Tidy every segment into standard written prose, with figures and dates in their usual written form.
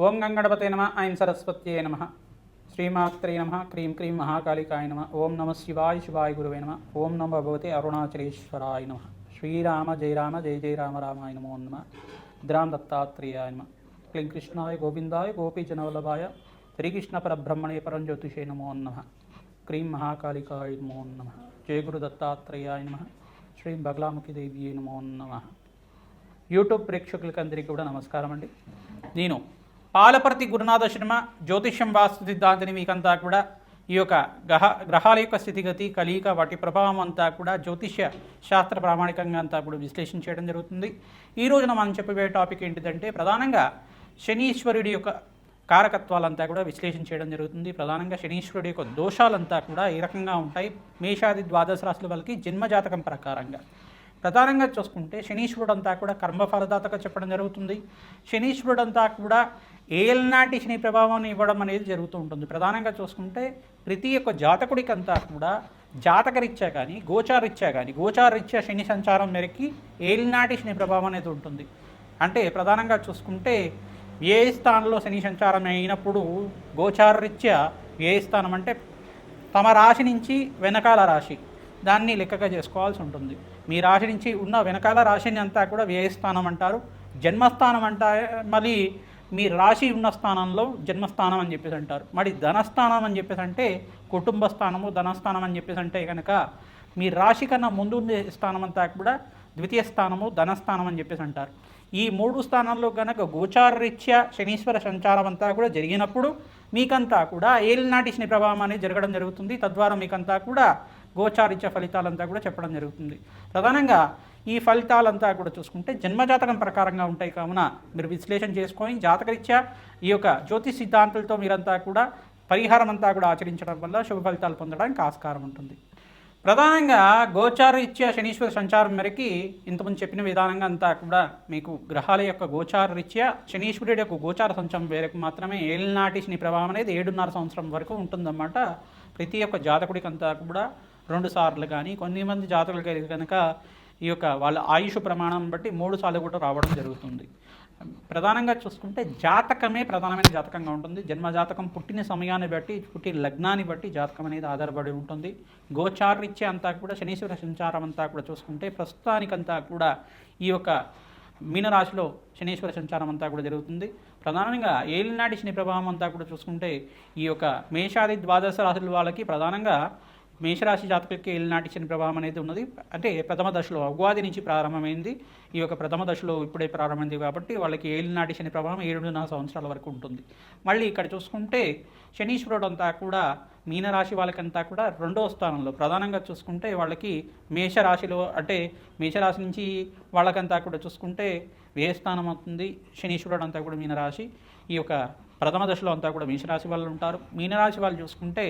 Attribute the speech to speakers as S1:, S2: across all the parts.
S1: ఓం గంగణపతే నమ ఐం సరస్వత్యే నమ శ్రీమాత్రే నమ క్రీం క్రీం మహాకాళికాయ నమ ఓం నమ శివాయ శివాయ గురువే నమ ఓం నమ భగవతే అరుణాచలేశ్వరాయ నమ శ్రీరామ జయ రామ జయ జయ రామ రామాయ నమో నమ ద్రాం దత్తాత్రేయాయ నమ క్లీం కృష్ణాయ గోవిందాయ గోపీజనవల్లభాయ శ్రీకృష్ణ పరబ్రహ్మణే పరంజ్యోతిషే నమో నమ క్రీం మహాకాళికాయ నమో నమ జయ గురు దత్తాత్రేయాయ నమ శ్రీ బగలాముఖి దేవ్యే నమో నమ. యూట్యూబ్ ప్రేక్షకులకందరికీ కూడా నమస్కారం అండి. నేను పాలపర్తి గురునాథ శర్మ జ్యోతిష్యం వాస్తు సిద్ధాంతిని మీకంతా కూడా ఈ యొక్క గ్రహాల యొక్క స్థితిగతి కలియిక వాటి ప్రభావం అంతా కూడా జ్యోతిష్య శాస్త్ర ప్రామాణికంగా అంతా కూడా విశ్లేషణ చేయడం జరుగుతుంది. ఈ రోజున మనం చెప్పబోయే టాపిక్ ఏంటిదంటే ప్రధానంగా శనీశ్వరుడి యొక్క కారకత్వాలంతా కూడా విశ్లేషణ చేయడం జరుగుతుంది. ప్రధానంగా శనీశ్వరుడి యొక్క దోషాలంతా కూడా ఏ రకంగా ఉంటాయి మేషాది ద్వాదశ రాశుల వాళ్ళకి జన్మజాతకం ప్రకారంగా. ప్రధానంగా చూసుకుంటే శనీశ్వరుడు అంతా కూడా కర్మఫలదాతగా చెప్పడం జరుగుతుంది. శనీశ్వరుడు అంతా కూడా ఏలనాటి శని ప్రభావాన్ని ఇవ్వడం అనేది జరుగుతూ ఉంటుంది. ప్రధానంగా చూసుకుంటే ప్రతి ఒక్క జాతకుడికి అంతా కూడా జాతకరీత్యా కానీ గోచారరీత్యా శని సంచారం మేరకి ఏలనాటి శని ప్రభావం అనేది ఉంటుంది. అంటే ప్రధానంగా చూసుకుంటే వ్యయ స్థానంలో శని సంచారం అయినప్పుడు గోచారరీత్యా వ్యయ స్థానం అంటే తమ రాశి నుంచి వెనకాల రాశి దాన్ని లెక్కగా చేసుకోవాల్సి ఉంటుంది. మీ రాశి నుంచి ఉన్న వెనకాల రాశిని అంతా కూడా వ్యయస్థానం అంటారు. జన్మస్థానం అంటారు. మళ్ళీ మీ రాశి ఉన్న స్థానంలో జన్మస్థానం అని చెప్పేసి అంటారు. మరి ధనస్థానం అని చెప్పేసి అంటే కుటుంబ స్థానము, ధనస్థానం అని చెప్పేసి అంటే కనుక మీ రాశి కన్నా ముందు ఉండే స్థానం అంతా కూడా ద్వితీయ స్థానము, ధనస్థానం అని చెప్పేసి అంటారు. ఈ మూడు స్థానాల్లో కనుక గోచారరీత్యా శనీశ్వర సంచారం అంతా కూడా జరిగినప్పుడు మీకంతా కూడా ఏలినాటి శని ప్రభావం అనేది జరగడం జరుగుతుంది. తద్వారా మీకంతా కూడా గోచారీత్య ఫలితాలంతా కూడా చెప్పడం జరుగుతుంది. ప్రధానంగా ఈ ఫలితాలంతా కూడా చూసుకుంటే జన్మజాతకం ప్రకారంగా ఉంటాయి కావున మీరు విశ్లేషణ చేసుకొని జాతకరీత్యా ఈ యొక్క జ్యోతిష్ సిద్ధాంతాలతో మీరంతా కూడా పరిహారం అంతా కూడా ఆచరించడం వల్ల శుభ ఫలితాలు పొందడానికి ఆస్కారం ఉంటుంది. ప్రధానంగా గోచారరీత్యా శనీశ్వర సంచారం మేరకి ఇంతకుముందు చెప్పిన విధానంగా అంతా కూడా మీకు గ్రహాల యొక్క గోచారరీత్యా శనీశ్వరుడి యొక్క గోచార సంచారం మేరకు మాత్రమే ఏలినాటి శని ప్రభావం అనేది 7.5 సంవత్సరం వరకు ఉంటుందన్నమాట. ప్రతి ఒక్క జాతకుడికి అంతా కూడా 2 సార్లు కానీ కొన్ని మంది జాతకులకి కనుక ఈ యొక్క వాళ్ళ ఆయుష్ ప్రమాణం బట్టి 3 సార్లు కూడా రావడం జరుగుతుంది. ప్రధానంగా చూసుకుంటే జాతకమే ప్రధానమైన జాతకంగా ఉంటుంది. జన్మజాతకం పుట్టిన సమయాన్ని బట్టి పుట్టిన లగ్నాన్ని బట్టి జాతకం అనేది ఆధారపడి ఉంటుంది. గోచారరీత్యా అంతా కూడా శనీశ్వర సంచారం అంతా కూడా చూసుకుంటే ప్రస్తుతానికంతా కూడా ఈ యొక్క మీనరాశిలో శనీశ్వర సంచారం అంతా కూడా జరుగుతుంది. ప్రధానంగా ఏలినాటి శని ప్రభావం అంతా కూడా చూసుకుంటే ఈ యొక్క మేషాది ద్వాదశ రాశుల వాళ్ళకి ప్రధానంగా మేషరాశి జాతకులకి ఏలినాటి శని ప్రభావం అనేది ఉన్నది. అంటే ప్రథమ దశలో ఉగాది నుంచి ప్రారంభమైంది. ఈ యొక్క ప్రథమ దశలో ఇప్పుడే ప్రారంభమైంది కాబట్టి వాళ్ళకి ఏలినాటి శని ప్రభావం 7.5 సంవత్సరాల వరకు ఉంటుంది. మళ్ళీ ఇక్కడ చూసుకుంటే శనీశ్వరుడు అంతా కూడా మీనరాశి వాళ్ళకంతా కూడా 2వ స్థానంలో ప్రధానంగా చూసుకుంటే వాళ్ళకి మేషరాశిలో అంటే మేషరాశి నుంచి వాళ్ళకంతా కూడా చూసుకుంటే వ్యయస్థానం అవుతుంది. శనీశ్వరుడు అంతా కూడా మీనరాశి ఈ యొక్క ప్రథమ దశలో అంతా కూడా మేషరాశి వాళ్ళు ఉంటారు. మీనరాశి వాళ్ళు చూసుకుంటే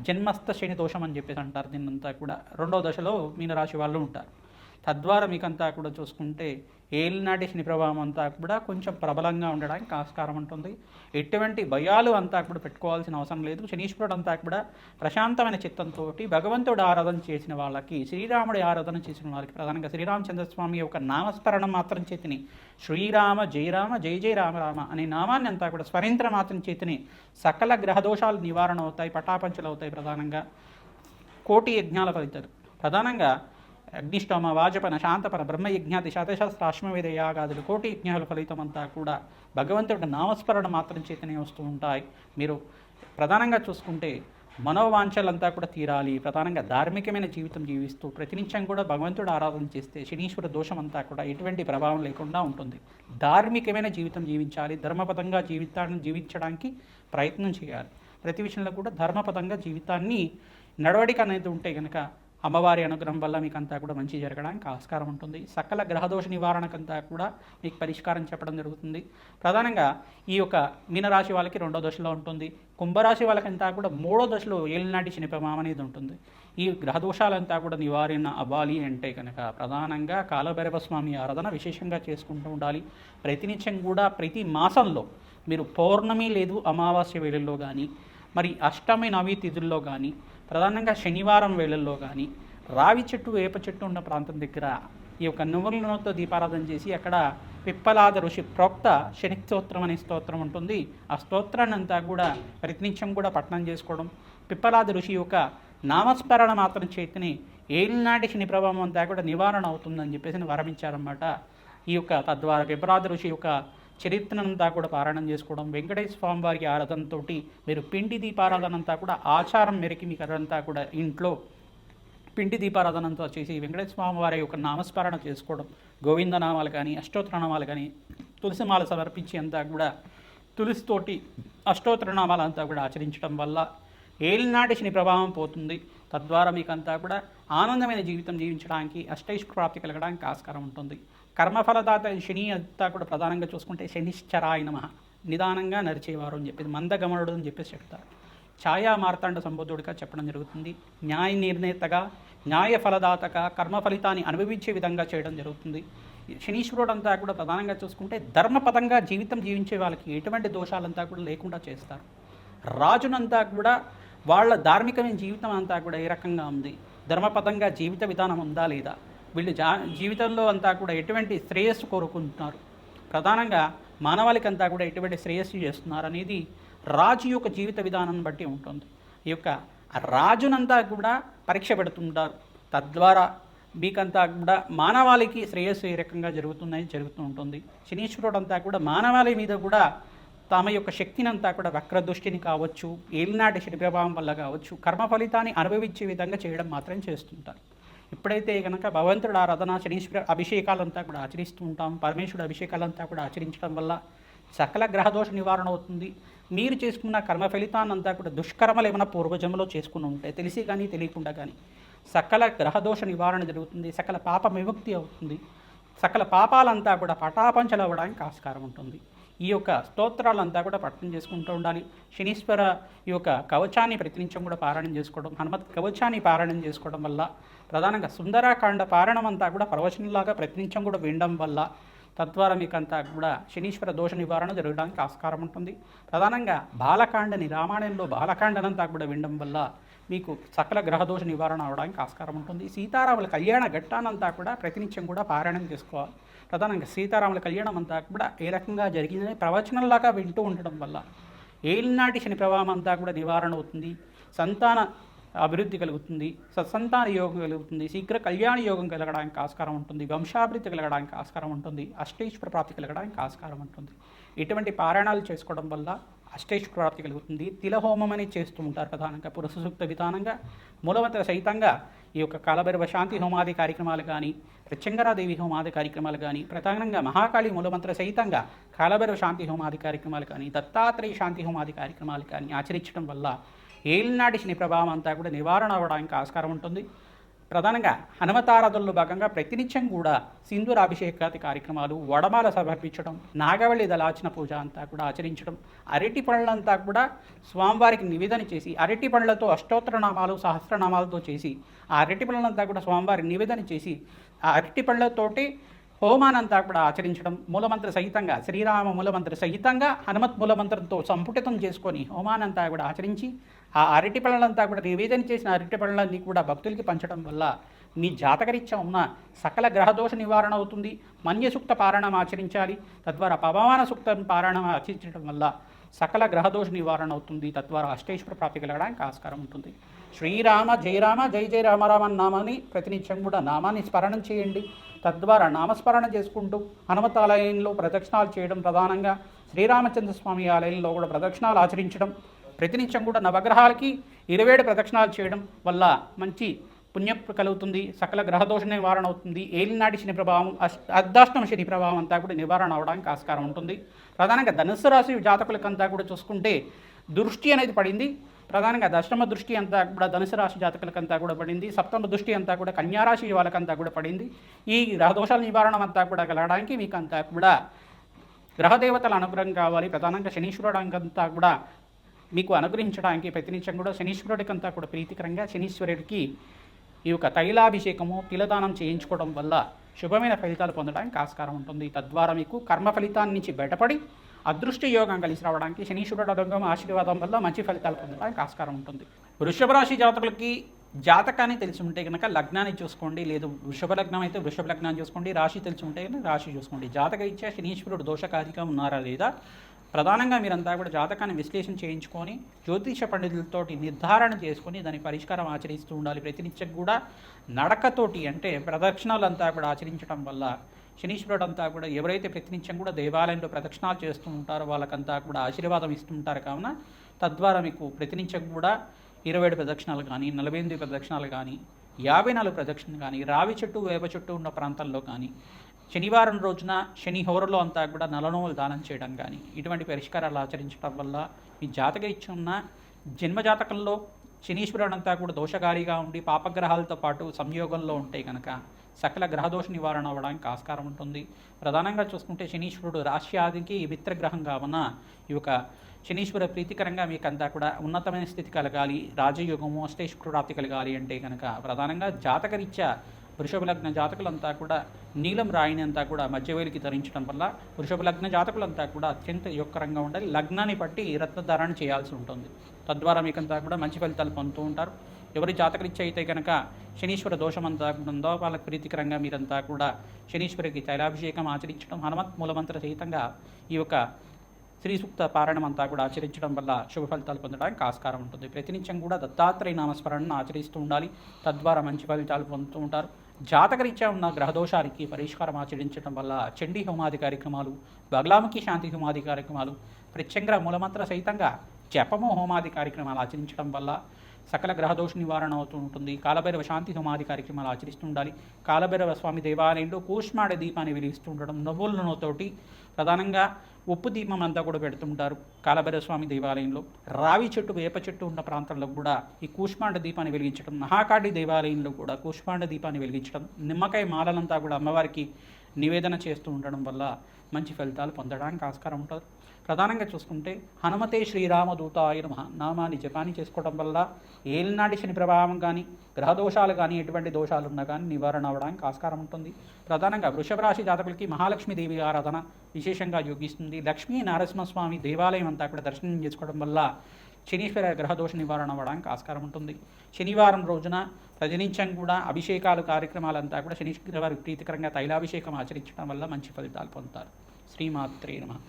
S1: జన్మస్థ శని దోషం అని చెప్పేసి అంటారు. దీన్నంతా కూడా 2వ దశలో మీనరాశి వాళ్ళు ఉంటారు. తద్వారా మీకంతా కూడా చూసుకుంటే ఏలినాటి శని ప్రభావం అంతా కూడా కొంచెం ప్రబలంగా ఉండడానికి ఆస్కారం ఉంటుంది. ఎటువంటి భయాలు అంతా కూడా పెట్టుకోవాల్సిన అవసరం లేదు. శనీశ్వరుడు అంతా కూడా ప్రశాంతమైన చిత్తంతో భగవంతుడు ఆరాధన చేసిన వాళ్ళకి, శ్రీరాముడి ఆరాధన చేసిన వాళ్ళకి ప్రధానంగా శ్రీరామచంద్రస్వామి యొక్క నామస్మరణం మాత్రం చేతిని శ్రీరామ జయ జయ రామ రామ అనే నామాన్ని అంతా కూడా స్మరించర మాత్రం చేతిని సకల గ్రహదోషాలు నివారణ అవుతాయి, పటాపంచలు అవుతాయి. ప్రధానంగా కోటి యజ్ఞాల ఫలితాలు ప్రధానంగా అగ్నిష్టోమ, వాజపన, శాంతపన, బ్రహ్మయజ్ఞాది, శతశాస్త్ర, అశ్వమేధ యాగాదులు కోటి యజ్ఞాల ఫలితం అంతా కూడా భగవంతుడి నామస్మరణ మాత్రం చేతనే వస్తూ ఉంటాయి. మీరు ప్రధానంగా చూసుకుంటే మనోవాంఛలంతా కూడా తీరాలి. ప్రధానంగా ధార్మికమైన జీవితం జీవిస్తూ ప్రతినిత్యం కూడా భగవంతుడు ఆరాధన చేస్తే శనీశ్వర దోషం అంతా కూడా ఎటువంటి ప్రభావం లేకుండా ఉంటుంది. ధార్మికమైన జీవితం జీవించాలి. ధర్మపదంగా జీవితాన్ని జీవించడానికి ప్రయత్నం చేయాలి. ప్రతి విషయంలో కూడా ధర్మపదంగా జీవితాన్ని నడవడిక అనేది ఉంటే కనుక అమ్మవారి అనుగ్రహం వల్ల మీకు అంతా కూడా మంచి జరగడానికి ఆస్కారం ఉంటుంది. సకల గ్రహదోష నివారణకంతా కూడా మీకు పరిష్కారం చెప్పడం జరుగుతుంది. ప్రధానంగా ఈ యొక్క మీనరాశి వాళ్ళకి 2వ దశలో ఉంటుంది. కుంభరాశి వాళ్ళకంతా కూడా 3వ దశలో ఏలినాటి శని ప్రభావం అనేది ఉంటుంది. ఈ గ్రహదోషాలంతా కూడా నివారణ అవ్వాలి అంటే కనుక ప్రధానంగా కాలభైరవ స్వామి ఆరాధన విశేషంగా చేసుకుంటూ ఉండాలి. ప్రతినిత్యం కూడా ప్రతి మాసంలో మీరు పౌర్ణమి లేదు అమావాస్య వేళల్లో కానీ, మరి అష్టమి నవమి తిథుల్లో కానీ, ప్రధానంగా శనివారం వేళల్లో కానీ రావి చెట్టు, వేప చెట్టు ఉన్న ప్రాంతం దగ్గర ఈ యొక్క నువ్వుల నూనెతో దీపారాధన చేసి అక్కడ పిప్పలాద ఋషి ప్రోక్త శని స్తోత్రం అనే స్తోత్రం ఉంటుంది. ఆ స్తోత్రాన్ని అంతా కూడా ప్రతినిత్యం కూడా పఠనం చేసుకోవడం, పిప్పలాద ఋషి యొక్క నామస్మరణ మాత్రం చేతిని ఏలినాటి శని ప్రభావం అంతా కూడా నివారణ అవుతుందని చెప్పేసి వరమించారన్నమాట. ఈ యొక్క తద్వారా పిప్పలాద ఋషి యొక్క చరిత్రనంతా కూడా పారాయణం చేసుకోవడం, వెంకటేశ్వర స్వామి వారికి ఆరాధనతో మీరు పిండి దీపారాధన అంతా కూడా ఆచారం మేరకి మీకు అదంతా కూడా ఇంట్లో పిండి దీపారాధనంతో చేసి వెంకటేశ్వర స్వామి వారి యొక్క నామస్మరణ చేసుకోవడం, గోవిందనామాలు కానీ అష్టోత్తరనామాలు కానీ తులసిమాల సమర్పించి అంతా కూడా తులసితోటి అష్టోత్తరనామాలంతా కూడా ఆచరించడం వల్ల ఏలినాటి శని ప్రభావం పోతుంది. తద్వారా మీకు అంతా కూడా ఆనందమైన జీవితం జీవించడానికి అష్టైశ్వర్య ప్రాప్తి కలగడానికి ఆస్కారం ఉంటుంది. కర్మఫలదాత శని అంతా కూడా ప్రధానంగా చూసుకుంటే శనిశ్చరాయ నమః, నిదానంగా నరిచేవారు అని చెప్పేసి, మందగమనుడు అని చెప్పేసి చెప్తారు. ఛాయా మార్తాండ సంబోధుడిగా చెప్పడం జరుగుతుంది. న్యాయ నిర్ణేతగా, న్యాయ ఫలదాతగా, కర్మ ఫలితాన్ని అనుభవించే విధంగా చేయడం జరుగుతుంది. శనీశ్వరుడు అంతా కూడా ప్రధానంగా చూసుకుంటే ధర్మపదంగా జీవితం జీవించే వాళ్ళకి ఎటువంటి దోషాలంతా కూడా లేకుండా చేస్తారు. రాజునంతా కూడా వాళ్ళ ధార్మికమైన జీవితం అంతా కూడా ఏ రకంగా ఉంది, ధర్మపదంగా జీవిత విధానం ఉందా లేదా, వీళ్ళు జీవితంలో అంతా కూడా ఎటువంటి శ్రేయస్సు కోరుకుంటున్నారు, ప్రధానంగా మానవాళికంతా కూడా ఎటువంటి శ్రేయస్సు చేస్తున్నారు అనేది రాజు యొక్క జీవిత విధానాన్ని బట్టి ఉంటుంది. ఈ యొక్క రాజునంతా కూడా పరీక్ష పెడుతుంటారు. తద్వారా మీకంతా కూడా మానవాళికి శ్రేయస్సు ఏ రకంగా జరుగుతూ ఉంటుంది. శనీశ్వరుడు అంతా కూడా మానవాళి మీద కూడా తమ యొక్క శక్తిని అంతా కూడా వక్రదృష్టిని కావచ్చు, ఏలినాటి శని ప్రభావం వల్ల కావచ్చు, కర్మ ఫలితాన్ని అనుభవించే విధంగా చేయడం మాత్రం చేస్తుంటారు. ఎప్పుడైతే కనుక భగవంతుడు ఆరాధన, శనీశ్వర అభిషేకాలంతా కూడా ఆచరిస్తూ ఉంటాం, పరమేశ్వరుడు అభిషేకాలంతా కూడా ఆచరించడం వల్ల సకల గ్రహదోష నివారణ అవుతుంది. మీరు చేసుకున్న కర్మ ఫలితాన్నంతా కూడా దుష్కర్మలు ఏమైనా పూర్వజంలో చేసుకుని ఉంటాయి, తెలిసి కానీ తెలియకుండా కానీ సకల గ్రహదోష నివారణ జరుగుతుంది, సకల పాప విముక్తి అవుతుంది, సకల పాపాలంతా కూడా పటాపంచలు అవ్వడానికి ఆస్కారం ఉంటుంది. ఈ యొక్క స్తోత్రాలంతా కూడా పఠనం చేసుకుంటూ ఉండాలి. శనీశ్వర ఈ యొక్క కవచాన్ని ప్రతినిత్యం కూడా పారాయణం చేసుకోవడం, హనుమత్ కవచాన్ని పారాయణం చేసుకోవడం వల్ల, ప్రధానంగా సుందరాకాండ పారాయణం అంతా కూడా ప్రవచనంలాగా ప్రతినిత్యం కూడా వినడం వల్ల తద్వారా మీకంతా కూడా శనీశ్వర దోష నివారణ జరగడానికి ఆస్కారం ఉంటుంది. ప్రధానంగా బాలకాండని, రామాయణంలో బాలకాండనంతా కూడా వినడం వల్ల మీకు సకల గ్రహదోష నివారణ అవడానికి ఆస్కారం ఉంటుంది. సీతారాముల కళ్యాణ ఘట్టానంతా కూడా ప్రతినిత్యం కూడా పారాయణం చేసుకోవాలి. ప్రధానంగా సీతారాముల కళ్యాణం అంతా కూడా ఏ రకంగా జరిగిందని ప్రవచనంలాగా వింటూ ఉండడం వల్ల ఏలినాటి శని ప్రభావం అంతా కూడా నివారణ అవుతుంది, సంతాన అభివృద్ధి కలుగుతుంది, సత్సంతాన యోగం కలుగుతుంది, శీఘ్ర కళ్యాణ యోగం కలగడానికి ఆస్కారం ఉంటుంది, వంశాభివృద్ధి కలగడానికి ఆస్కారం ఉంటుంది, అష్టైశ్వర ప్రాప్తి కలగడానికి ఆస్కారం ఉంటుంది. ఇటువంటి పారాయణాలు చేసుకోవడం వల్ల అష్టైశ్వర ప్రాప్తి కలుగుతుంది. తిలహోమం అనేది చేస్తూ ఉంటారు ప్రధానంగా పురుష సూక్త విధానంగా, మూలమంత్ర సహితంగా ఈ యొక్క కాలభైరవ శాంతి హోమాది కార్యక్రమాలు కానీ, ప్రత్యంగరాదేవి హోమాది కార్యక్రమాలు కానీ, ప్రధానంగా మహాకాళి మూలమంత్ర సహితంగా కాలభైరవ శాంతి హోమాది కార్యక్రమాలు కానీ, దత్తాత్రేయ శాంతి హోమాది కార్యక్రమాలు కానీ ఆచరించడం వల్ల ఏలినాటి శని ప్రభావం అంతా కూడా నివారణ అవ్వడానికి ఆస్కారం ఉంటుంది. ప్రధానంగా హనుమతారాధనలో భాగంగా ప్రతినిత్యం కూడా సింధూరాభిషేకాది కార్యక్రమాలు, వడమాల సమర్పించడం, నాగవల్లి దళార్చన పూజ అంతా కూడా ఆచరించడం, అరటి పళ్ళంతా కూడా స్వామివారికి నివేదన చేసి, అరటి పళ్ళతో అష్టోత్తరనామాలు సహస్రనామాలతో చేసి ఆ అరటి పళ్ళంతా కూడా స్వామివారికి నివేదన చేసి ఆ అరటి పళ్ళతోటి హోమానంతా కూడా ఆచరించడం, మూలమంత్ర సహితంగా శ్రీరామ మూలమంత్ర సహితంగా హనుమత్ మూలమంత్రంతో సంపుటితం చేసుకొని హోమానంతా కూడా ఆచరించి ఆ అరటి పళ్ళంతా కూడా నివేదన చేసిన అరటి పళ్ళని కూడా భక్తులకి పంచడం వల్ల మీ జాతకరీత్యా ఉన్న సకల గ్రహదోష నివారణ అవుతుంది. మన్యసూక్త పారాయణం ఆచరించాలి, తద్వారా పవమాన సూక్త పారాయణం ఆచరించడం వల్ల సకల గ్రహదోష నివారణ అవుతుంది. తద్వారా అష్టైశ్వర ప్రాప్తి కలగడానికి ఆస్కారం ఉంటుంది. శ్రీరామ జయ రామ జయ జయ రామ రామ నామాన్ని ప్రతినిత్యం కూడా నామాన్ని స్మరణం చేయండి. తద్వారా నామస్మరణ చేసుకుంటూ హనుమత్ ఆలయంలో ప్రదక్షిణాలు చేయడం, ప్రధానంగా శ్రీరామచంద్ర స్వామి ఆలయంలో కూడా ప్రదక్షిణాలు ఆచరించడం, ప్రతినిత్యం కూడా నవగ్రహాలకి 27 ప్రదక్షిణాలు చేయడం వల్ల మంచి పుణ్యం కలుగుతుంది, సకల గ్రహదోష నివారణ అవుతుంది. ఏలినాటి శని ప్రభావం, అర్ధాష్టమ శని ప్రభావం అంతా కూడా నివారణ అవడానికి ఆస్కారం ఉంటుంది. ప్రధానంగా ధనుస్సు రాశి జాతకులకంతా కూడా చూసుకుంటే దృష్టి అనేది పడింది. ప్రధానంగా దశమ దృష్టి అంతా కూడా ధనుసు రాశి జాతకులకంతా కూడా పడింది. సప్తమ దృష్టి అంతా కూడా కన్యారాశి వాళ్ళకంతా కూడా పడింది. ఈ గ్రహదోషాల నివారణ అంతా కూడా కలగడానికి మీకు అంతా కూడా గ్రహదేవతల అనుగ్రహం కావాలి. ప్రధానంగా శనీశ్వరుడంతా కూడా మీకు అనుగ్రహించడానికి ప్రతినిత్యం కూడా శనీశ్వరుడికంతా కూడా ప్రీతికరంగా శనీశ్వరుడికి ఈ యొక్క తైలాభిషేకము, తిలదానం చేయించుకోవడం వల్ల శుభమైన ఫలితాలు పొందడానికి ఆస్కారం ఉంటుంది. తద్వారా మీకు కర్మ ఫలితాన్ని నుంచి బయటపడి అదృష్ట యోగం కలిసి రావడానికి శనీశ్వరుడు అనుగ్రహం ఆశీర్వాదం వల్ల మంచి ఫలితాలు పొందడానికి ఆస్కారం ఉంటుంది. వృషభ రాశి జాతకులకి జాతకాన్ని తెలిసి ఉంటే కనుక లగ్నాన్ని చూసుకోండి, లేదు వృషభ లగ్నం అయితే వృషభ లగ్నాన్ని చూసుకోండి, రాశి తెలిసి ఉంటే కనుక రాశి చూసుకోండి. జాతక ఇచ్చే శనీశ్వరుడు దోషకారిగా ఉన్నారా లేదా, ప్రధానంగా మీరంతా కూడా జాతకాన్ని విశ్లేషణ చేయించుకొని జ్యోతిష పండితులతోటి నిర్ధారణ చేసుకొని దాని పరిష్కారం ఆచరిస్తూ ఉండాలి. ప్రతినిత్యం కూడా నడకతోటి అంటే ప్రదక్షిణాలంతా కూడా ఆచరించడం వల్ల శనీశ్వరుడు అంతా కూడా ఎవరైతే ప్రతినిత్యం కూడా దేవాలయంలో ప్రదక్షిణాలు చేస్తూ ఉంటారో వాళ్ళకంతా కూడా ఆశీర్వాదం ఇస్తూ ఉంటారు. కావున తద్వారా మీకు ప్రతినిత్యం కూడా 27 ప్రదక్షిణాలు కానీ, 48 ప్రదక్షిణాలు కానీ, 54 ప్రదక్షిణలు కానీ, రావి చెట్టు వేప చెట్టు ఉన్న ప్రాంతాల్లో కానీ, శనివారం రోజున శని హోరలో అంతా కూడా నలనోములు దానం చేయడం కానీ, ఇటువంటి పరిష్కారాలు ఆచరించడం వల్ల మీ జాతక ఇచ్చి ఉన్న జన్మజాతకంలో శనీశ్వరుడు అంతా కూడా దోషకారిగా ఉండి పాపగ్రహాలతో పాటు సంయోగంలో ఉంటే కనుక సకల గ్రహదోష నివారణ అవ్వడానికి ఆస్కారం ఉంటుంది. ప్రధానంగా చూసుకుంటే శనీశ్వరుడు రాశ్యాదికి మిత్రగ్రహం కావున ఈ యొక్క శనీశ్వర ప్రీతికరంగా మీకు అంతా కూడా ఉన్నతమైన స్థితి కలగాలి, రాజయోగము అష్టైశ్వరాప్తి కలగాలి అంటే కనుక ప్రధానంగా జాతకరీత్యా వృషభ లగ్న జాతకులంతా కూడా నీలం రాయిని అంతా కూడా మధ్యవేలికి ధరించడం వల్ల వృషభ లగ్న జాతకులంతా కూడా అత్యంత యోగకరంగా ఉండాలి. లగ్నాన్ని బట్టి రత్నధారణ చేయాల్సి ఉంటుంది. తద్వారా మీకంతా కూడా మంచి ఫలితాలు పొందుతూ ఉంటారు. ఎవరి జాతకరీత్యా అయితే కనుక శనీశ్వర దోషం అంతా ఉందో వాళ్ళకి ప్రీతికరంగా మీరంతా కూడా శనీశ్వరికి తైలాభిషేకం ఆచరించడం, హనుమత్ మూలమంత్ర సహితంగా ఈ యొక్క శ్రీ సూక్త పారాయణం అంతా కూడా ఆచరించడం వల్ల శుభ ఫలితాలు పొందడానికి ఆస్కారం ఉంటుంది. ప్రతినిత్యం కూడా దత్తాత్రేయ నామస్మరణను ఆచరిస్తూ ఉండాలి. తద్వారా మంచి ఫలితాలు పొందుతూ ఉంటారు. జాతకరీత్యా ఉన్న గ్రహదోషానికి పరిష్కారం ఆచరించడం వల్ల చండీ హోమాది కార్యక్రమాలు, బగలాముఖి శాంతి హోమాది కార్యక్రమాలు, ప్రత్యంగ్ర మూలమంత్ర సహితంగా జపము హోమాది కార్యక్రమాలు ఆచరించడం వల్ల సకల గ్రహదోష నివారణ అవుతూ ఉంటుంది. కాలభైరవ శాంతి హోమాది కార్యక్రమాలు ఆచరిస్తూ ఉండాలి. కాలభైరవ స్వామి దేవాలయంలో కూష్మాడ దీపాన్ని వెలిగిస్తూ ఉండడం, నువ్వుల నూనెతోటి ప్రధానంగా ఉప్పు దీపం అంతా కూడా పెడుతుంటారు. కాలభైరవ స్వామి దేవాలయంలో రావి చెట్టు వేప చెట్టు ఉన్న ప్రాంతాల్లో కూడా ఈ కూష్మాండ దీపాన్ని వెలిగించడం, మహాకాళి దేవాలయంలో కూడా కూష్మాండ దీపాన్ని వెలిగించడం, నిమ్మకాయ మాలలంతా కూడా అమ్మవారికి నివేదన చేస్తూ ఉండడం వల్ల మంచి ఫలితాలు పొందడానికి ఆస్కారం ఉంటుంది. ప్రధానంగా చూసుకుంటే హనుమతే శ్రీరామదూతాయ నమః నామాన్ని జపాన్ని చేసుకోవడం వల్ల ఏలినాటి శని ప్రభావం కానీ, గ్రహదోషాలు కానీ, ఎటువంటి దోషాలు ఉన్నా కానీ నివారణ అవ్వడానికి ఆస్కారం ఉంటుంది. ప్రధానంగా వృషభ రాశి జాతకులకి మహాలక్ష్మీదేవి ఆరాధన విశేషంగా యోగిస్తుంది. లక్ష్మీ నరసింహస్వామి దేవాలయం అంతా కూడా దర్శనం చేసుకోవడం వల్ల శనీశ్వర గ్రహదోష నివారణ అవ్వడానికి ఆస్కారం ఉంటుంది. శనివారం రోజున ప్రతినిత్యం కూడా అభిషేకాలు కార్యక్రమాలంతా కూడా శనీశ్వర వారి ప్రీతికరంగా తైలాభిషేకం ఆచరించడం వల్ల మంచి ఫలితాలు పొందుతారు. శ్రీమాత్రే నమః.